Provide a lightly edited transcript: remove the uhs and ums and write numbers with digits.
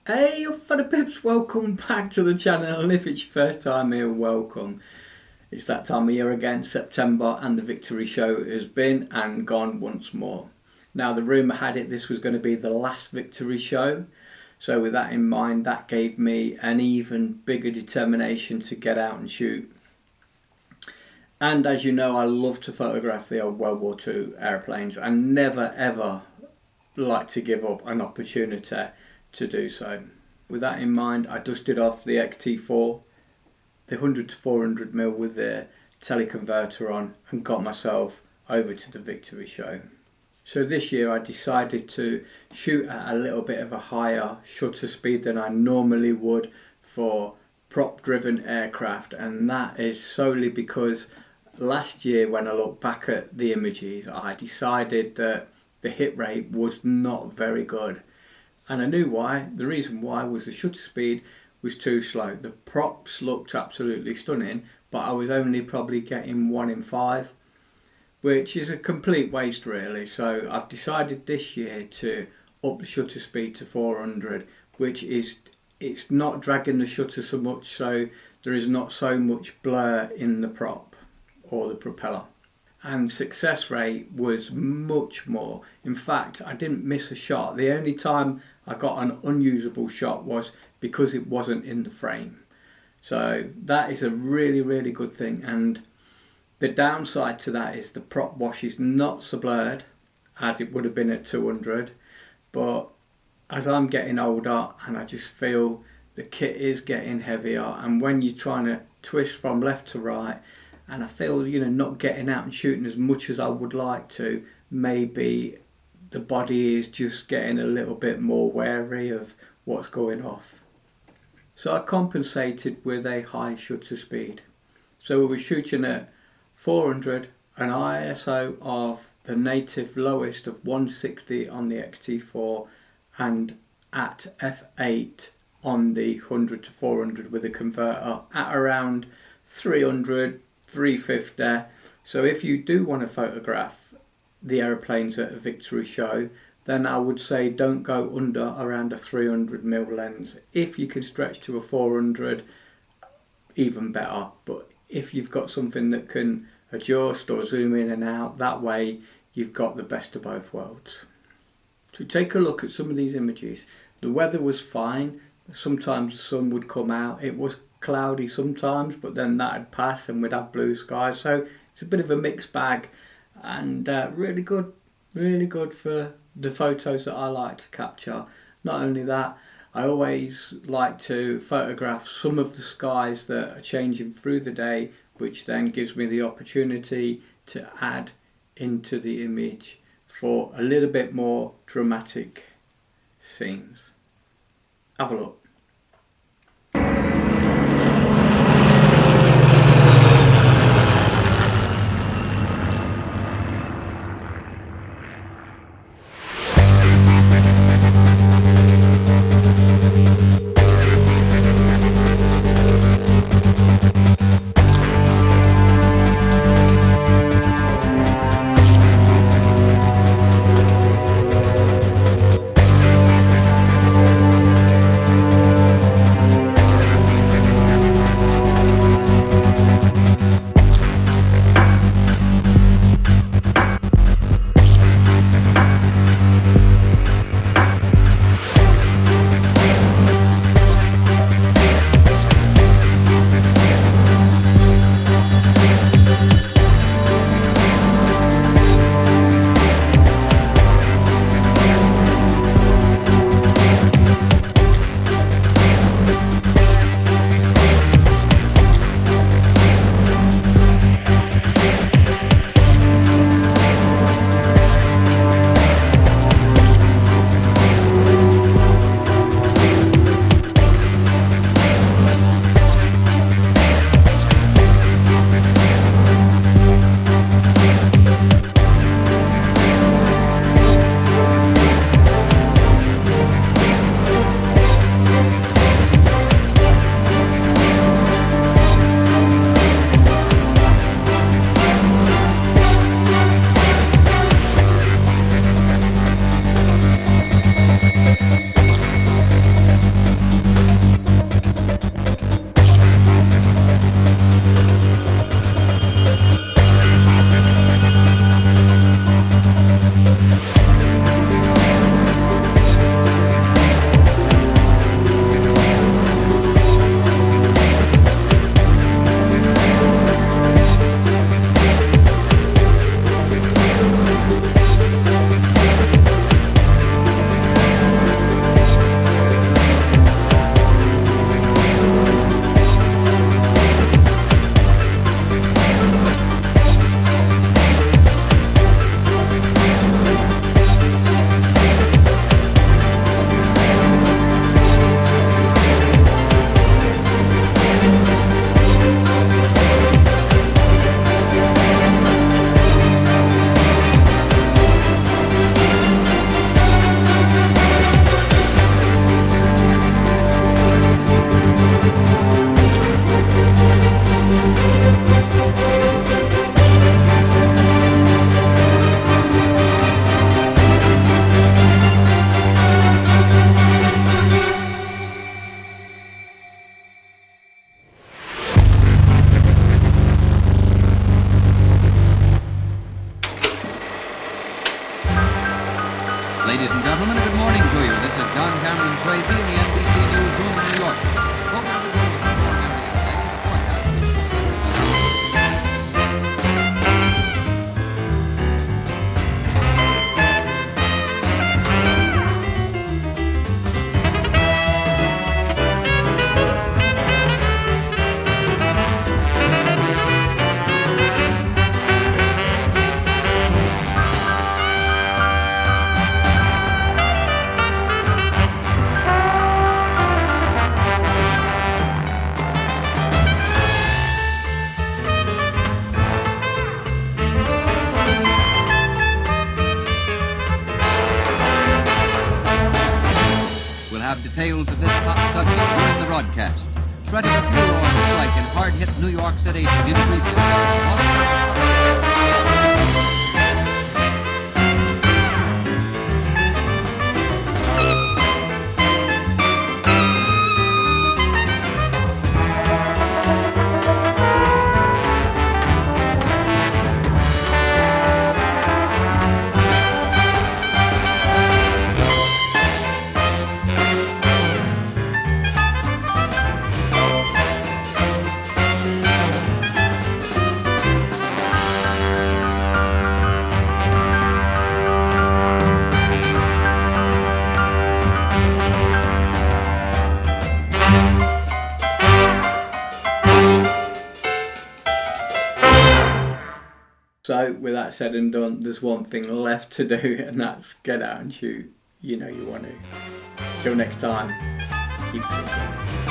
Hey fellow pips, welcome back to the channel, and if it's your first time here, welcome. It's that time of year again, September, and the Victory Show has been and gone once more. Now the rumour had it this was going to be the last Victory Show, so with that in mind, that gave me an even bigger determination to get out and shoot. And as you know, I love to photograph the old World War II airplanes and never ever like to give up an opportunity to do so. With that in mind, I dusted off the X-T4, the 100 to 400mm with the teleconverter on, and got myself over to the Victory Show. So this year I decided to shoot at a little bit of a higher shutter speed than I normally would for prop driven aircraft, and that is solely because last year when I look back at the images I decided that the hit rate was not very good. And I knew why. The reason why was the shutter speed was too slow. The props looked absolutely stunning, but I was only probably getting 1 in 5, which is a complete waste really. So I've decided this year to up the shutter speed to 400, which is, it's not dragging the shutter so much, so there is not so much blur in the prop or the propeller. And success rate was much more. In fact, I didn't miss a shot. The only time I got an unusable shot was because it wasn't in the frame. So that is a really good thing. And the downside to that is the prop wash is not so blurred as it would have been at 200. But as I'm getting older and I just feel the kit is getting heavier, and when you're trying to twist from left to right, and I feel, not getting out and shooting as much as I would like to, maybe the body is just getting a little bit more wary of what's going off. So I compensated with a high shutter speed. So we were shooting at 400, an ISO of the native lowest of 160 on the X-T4, and at f8 on the 100 to 400 with a converter at around 300, 350. So if you do want to photograph the aeroplanes at a Victory Show, then I would say don't go under around a 300mm lens. If you can stretch to a 400, even better. But if you've got something that can adjust or zoom in and out, that way you've got the best of both worlds. To take a look at some of these images, the weather was fine. Sometimes the sun would come out. It was cloudy sometimes, but then that'd pass and we'd have blue skies. So it's a bit of a mixed bag, and really good for the photos that I like to capture. Not only that, I always like to photograph some of the skies that are changing through the day, which then gives me the opportunity to add into the image for a little bit more dramatic scenes. Have a look. have details of this hot subject during the broadcast. Threat of a fuel oil strike in hard-hit New York City increases. So, with that said and done, there's one thing left to do, and that's get out and shoot. You know you want to. Till next time, keep shooting.